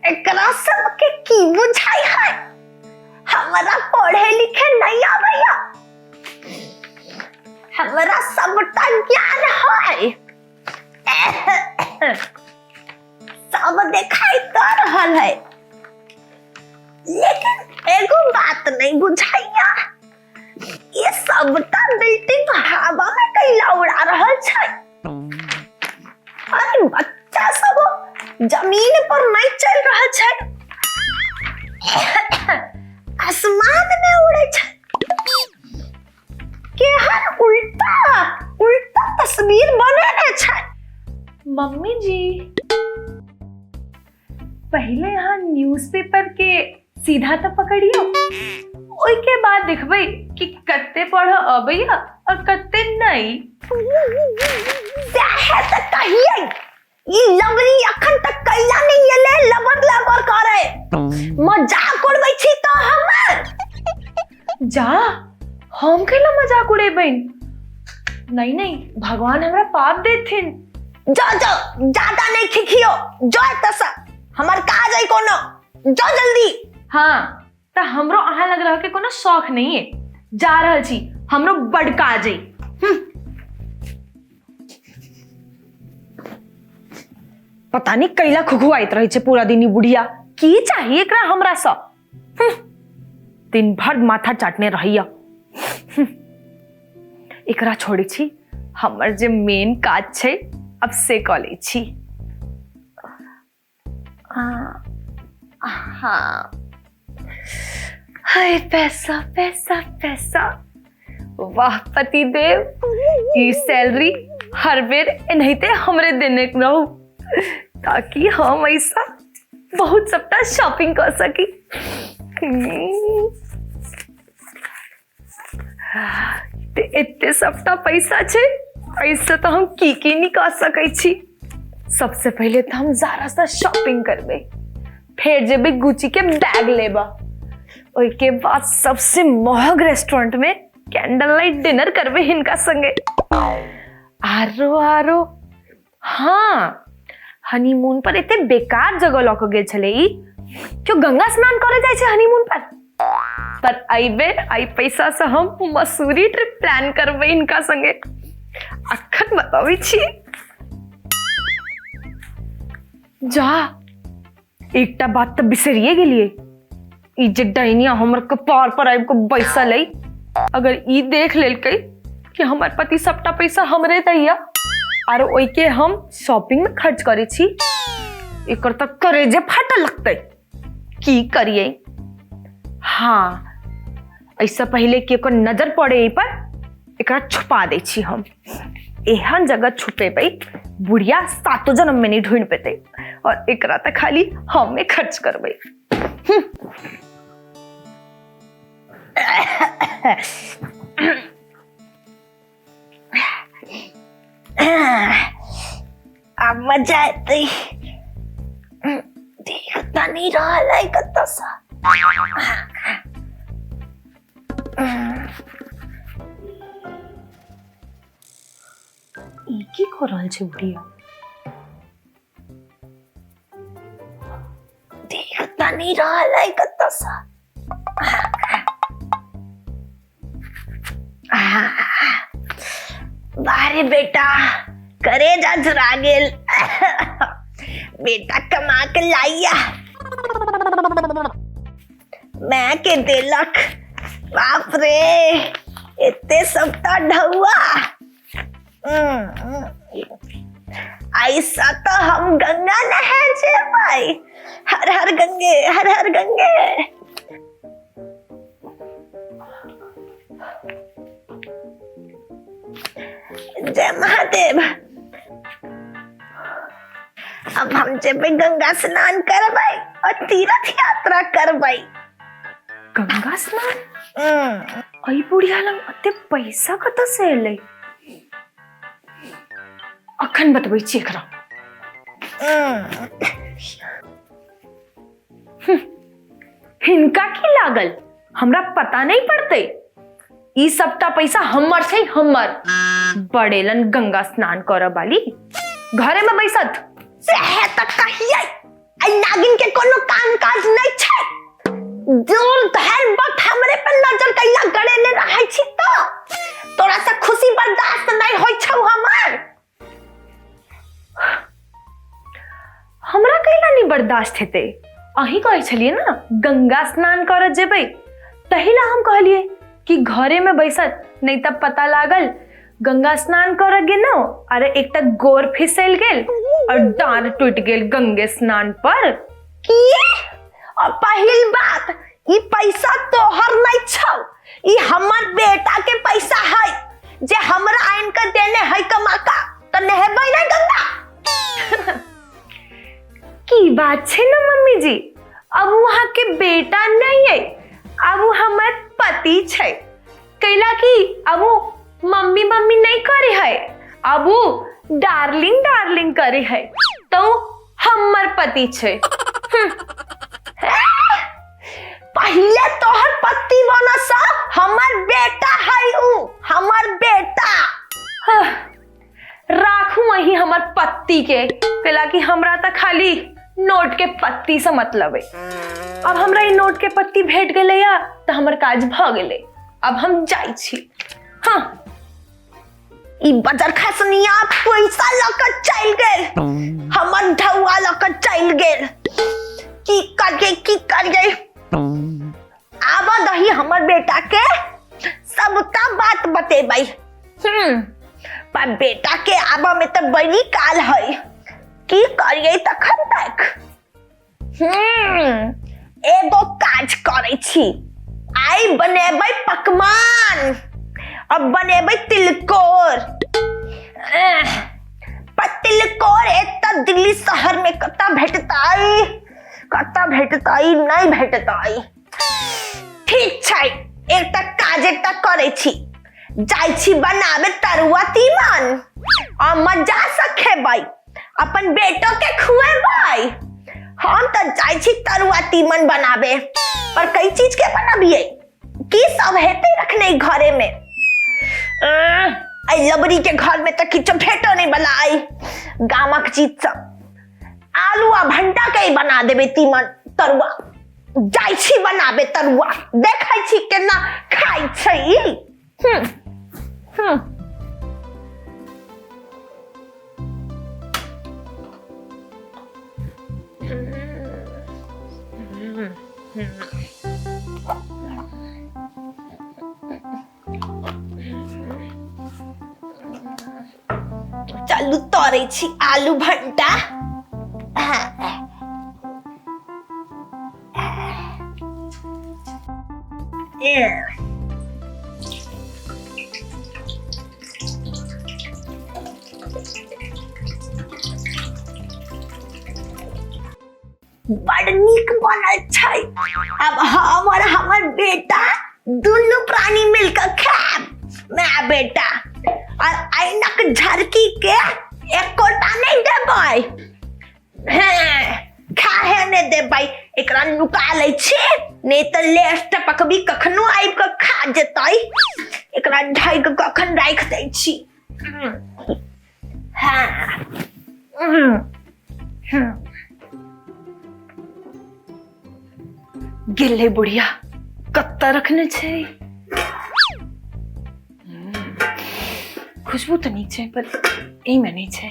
एकरा सबके की बुझाई है? हमारा पढ़े लिखे नहीं आवेया, हमारा सबटा ज्ञान है, सब दिखाई दे रहल है, लेकिन एगो बात नहीं बुझाइया, ये सबटा बिल्डिंग हवा में कैला उड़ा रहल छै। अरे बच्चा सब जमीन पर नहीं चल रहा छै, आसमान में उड़े छै। केहन उल्टा उल्टा तस्वीर बने छै। मम्मी जी, पहले यहाँ न्यूज़पेपर के सीधा तो पकड़ियो, ओई के बाद देखबे कि कत्ते पढ़ अबैया और कत्ते नहीं। चाहे तो कहिए ये लबरी अखन तक कैला नहीं येले लबर लबर करे, मजाक उड़बै छी तो हमर। जा हम केला मजाक उड़ेबैन? नहीं नहीं, भगवान हमरा पाप देथिन। जा जा ज्यादा नहीं खिखियो, जो तसा हमर काज है कोनो, जो जल्दी। हाँ तो हमरो अहाँ लग रहा के कोनो शौक नहीं है, जा रहल छी, हमरो बड़ काज है। पता नहीं कैला खुखुआइत रहे छे पूरा दिन। बुढ़िया की चाहिए एकरा हमरा सा? दिन भर माथा चाटने रहिया। एकरा छोड़ी छी, हमर जे मेन काज छे अब से क लै छी। हाँ, हाय पैसा पैसा पैसा, वाह पति देव, ये सैलरी हर बेर एनहिते हमरे देने रहो, ताकि हम ऐसा बहुत सबटा शॉपिंग कर सकी। इतने सबटा पैसा छे, ऐसे तो हम की नहीं कर सकै छी। सबसे पहले तो हम ज़ारा सा शॉपिंग करबे, फिर जेबे गुची के बैग लेबा, और के बाद सबसे महंग रेस्टोरेंट में कैंडल लाइट डिनर करबे हिनका संगे। आरो आरो हाँ, हनीमून पर इतने बेकार जगह लौक गेल छले ई, क्यों गंगा स्नान करे जाय छे हनीमून पर आइबे आई पैसा से हम मसूरी ट्रिप प्लान करबे इनका संगे। अखन बतावी छी। जा एकटा बात तो बिसरिए गेलिए, ई जे डैनिया हमर कपार पर आइब के बैसल है, अगर ई देख लेलकै कि हमर पति सबटा पैसा हमरे दैया और ओई के हम शॉपिंग में खर्च करे छी, एकर तक करेजे फाटल लगते। की करिए? हाँ, ऐसा पहले कि एकर नजर पड़े ई पर, एकरा छुपा दे छी हम। एहन जगह छुपेबै बुढ़िया सातो जन्म में नहीं ढूंढ पेते, और एकरा तक खाली हमें खर्च करबै। अब मजा आती, देखता नहीं रहा है कत्ता सा। की को रहल छे बुढ़िया? देखता नहीं रहा है कत्ता सा। बारे बेटा, करे जा जुरा गेल। बेटा कमा के लाइया, मैं के देलक। बाप रे, इतने सबटा ढौआ। ऐसा तो हम गंगा नहाए छे भाई। हर हर गंगे, हर हर गंगे। जय महादेव। अब हम जेबे गंगा स्नान करबै और तीर्थ यात्रा करबै। गंगा स्नान? आई बुढ़िया लंग अते पैसा कत से एले? अखन बतबै छी एकरा। हिनका की लागल हमरा पता नहीं पड़ते? ई सबटा पैसा हमर छै, हमर। बड़ेलन गंगा स्नान कर वाली घरे में बैसत सेहे तक कहिए आई नागिन के कोनो काम काज नहीं छै। दूर धैर वक्त हमरे पर नजर कैला गड़े ले रहै छी तो तोरा से खुशी बर्दाश्त नहीं होई छौ हमर। हमरा कैला नहीं बर्दाश्त हेते। अही कहै छलिए ना गंगा स्नान कर जेबै, तहिला हम कहलिए कि घरे में बैसत नहीं तब पता लागल गंगा स्नान कर गेनो अरे एकटा गोर फिसल गेल और डांड टूट गेल गंगे स्नान पर। की और पहिल बात ई पैसा तोहर नहीं छौ, ई हमर बेटा के पैसा है जे हमरा आइन के देने है कमाका त नहेबै नहीं गंगा। की बात छे ना मम्मी जी, अब वहां के बेटा नहीं है, अब वो हमर पति छे। कैला की अब वो मम्मी मम्मी नहीं करे है, अब वो डार्लिंग डार्लिंग करे है, तो हमर पति छे। पहले तोहर पति बनस हमर बेटा है उ हमर बेटा। राखू वही हमर पति के, कैला की हमरा त खाली नोट के पत्ती से मतलब है। अब हमरा ई नोट के पत्ती भेट गेले या तो हमर काज भ गेले, अब हम जाई छी। हाँ ई बजर खसनिया पैसा लकर चल गेल, हमर ढौआ लकर चल गेल। की करिए आब दही हमर बेटा के सबटा बात बतेबै। पर बेटा के आबा में तो बड़ी काल है, की करिए तखन तक। एगो काज करे छी, आई बनेबै पकवान, अब बनेबै तिलकोर। पर तिलकोर एता दिल्ली शहर में कता भेटताई नहीं भेटताई। ठीक छै एकटा काज एकटा करे छी, जाई छी बनावे तरुआ तीमन और मजा से खेबै, अपन बेटो के खुएबै। हम तो जाई छी तरुआ तीमन बनावे, पर कई चीज के बनाबिए की सब हेते रखने घरे में। आई लबरी के घर में तो किछो भेटो नहीं बलाई, गामक चीज सब आलू आ भंटा के बना देबे तीमन तरुआ। जाई छी बनावे तरुआ, देखै छी केना खाई छै। चलू तोरे छी आलू भंटा। बड़ नीक बनल छै। अब हमर बेटा दुनू प्राणी मिलकर खाएब, मैं बेटा। और ऐनक झरकी के एकोटा नहीं देबै, खाहे ने देबै, एकरा नुका लै छी नहीं तो लेस्ट टपकबी कखनो आबि के खा जेतै। एकरा ढक कखन राख दै छी। गेले बुढ़िया कत्ता रखने छे। खुशबू तो नीक छे पर ई में नहीं छे।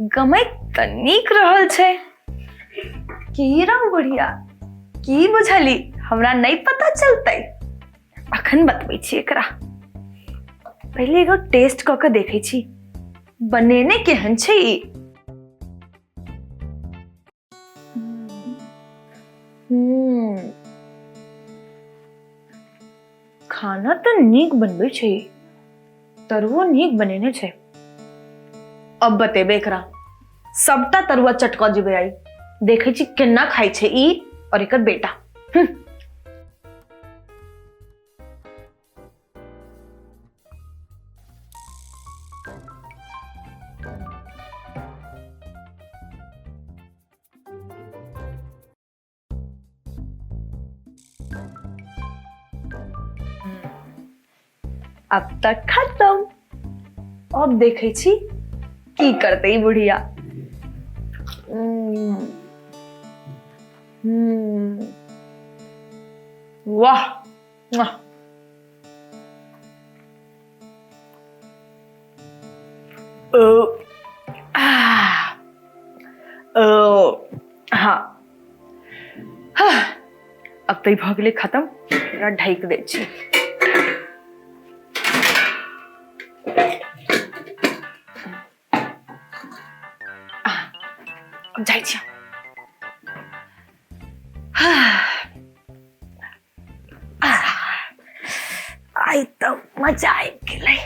गमै त नीक रहल छे। की रंग बुढ़िया की बुझली, हमरा नहीं पता चलते। अखन बतबै छी एकरा, पहले एगो टेस्ट क के देखै छी बनेने केहन छै। खाना तो नीक बनबै छै, तरुआ नीक बनेने छै। अब बतेबे एकरा, सबटा तरुआ चटका जेबे आई, देखे छी केना खाई छै ई और एकर बेटा। अब तक खत्म। अब देखे छी की करते बुढ़िया। वाह वाह। हाँ अब तो भऽ गेलै खत्म। एकरा ढकि दै छी। अब जाइ छी। आई तो मजा आबि गेलै।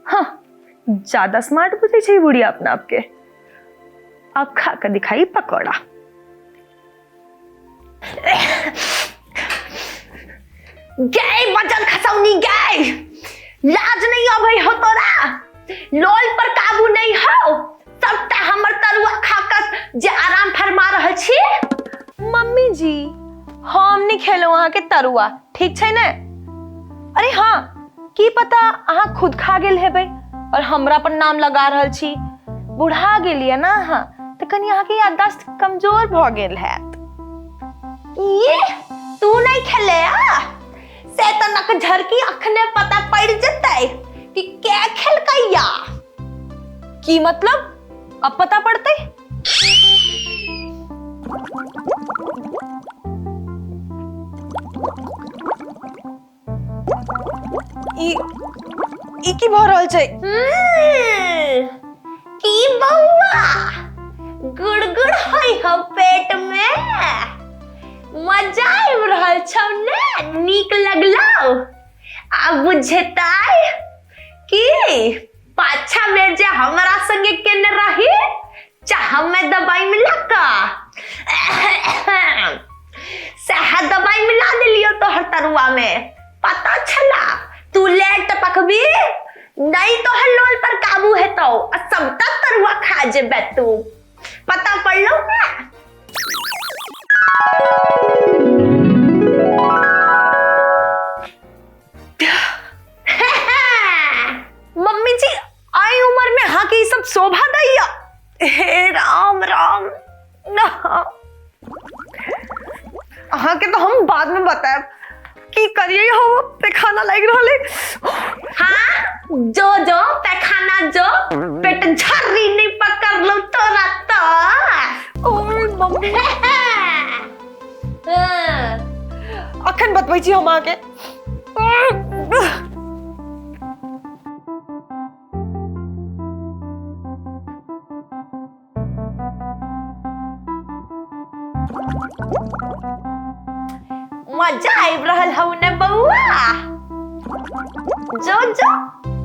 हाँ ज्यादा स्मार्ट बुझे छै बुढ़िया अपना आपके। अब खा कर दिखाई पकौड़ा। गए बचल खसौनी गए, लाज नहीं अबै हो तोरा। लोल पर काबू नहीं हो। सबटा हमर तरुआ खाकर जे आराम फरमा रहल छी। मम्मी जी हम नहीं खेलो अहाँ के तरुआ, ठीक छै ने? अरे हाँ की पता अहाँ खुद खा गेल हेबै और हमरा पर नाम लगा रहल छी। बुढ़ा गेलिए ना अहाँ, तो कनी अहाँ के याददाश्त कमजोर भ गेल हैत। ये तू नहीं खेले से तो नक झरकी अखने पता पड़ जतै कि क्या खेलकैया। की मतलब अब पता पड़ते? ई की भ रहल छै? की बौआ गुड़गुड़ होई हो पेट में? मजा आबि रहल छौ ने? नीक लगलौ? आब बुझेताई कि पाछा बेर जे हमरा संगे केने रही चाह में दवाई मिला का सह दवाई मिला दिलियो तोहर तरुआ में। पता छला तू लेट पकबी नहीं तो हर लोल पर काबू है तो सबटा तरुआ खा जेबे तू। पता पड़लो ना? मम्मी जी आई उम्र में हाँ की सब शोभा दैया। हे राम राम। हाँ के तो हम बाद में बताएब की करिए हो पैखाना लग रहा। हाँ जो जो पैखाना जो पेट झर्री नहीं पकड़ लो तोरा तो। ओए मम्मी अखन बतबै छी हम आके। मजा आबि रहल हौ ने बउआ? जो जो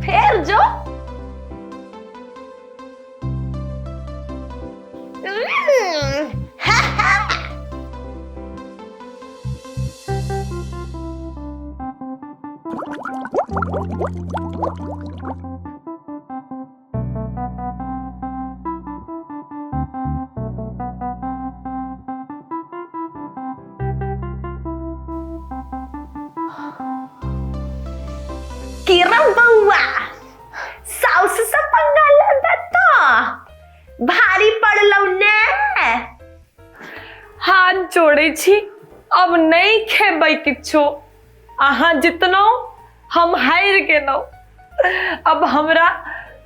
फेर जो। किरण बउआ साउस से पंगा लेबे तो भारी पड़लौ ने। हाथ जोड़े छी अब नहीं खेबै किछो। अहाँ जितनो हम हार गेलौ। अब हमरा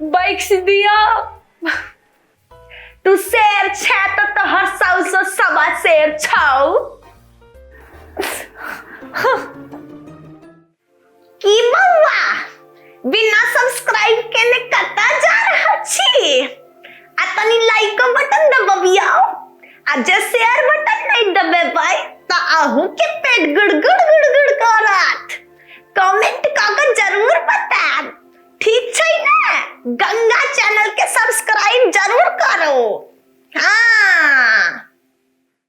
बख्श दिया। तू शेर छे तो तोहर साउस सवा शेर छौ। की बउआ बिना सब्सक्राइब केने कता जा रहल छी? आ तनी लाइक बटन दबाबियो। आ जे शेयर बटन नहीं दबेबै त अहू के पेट गुड़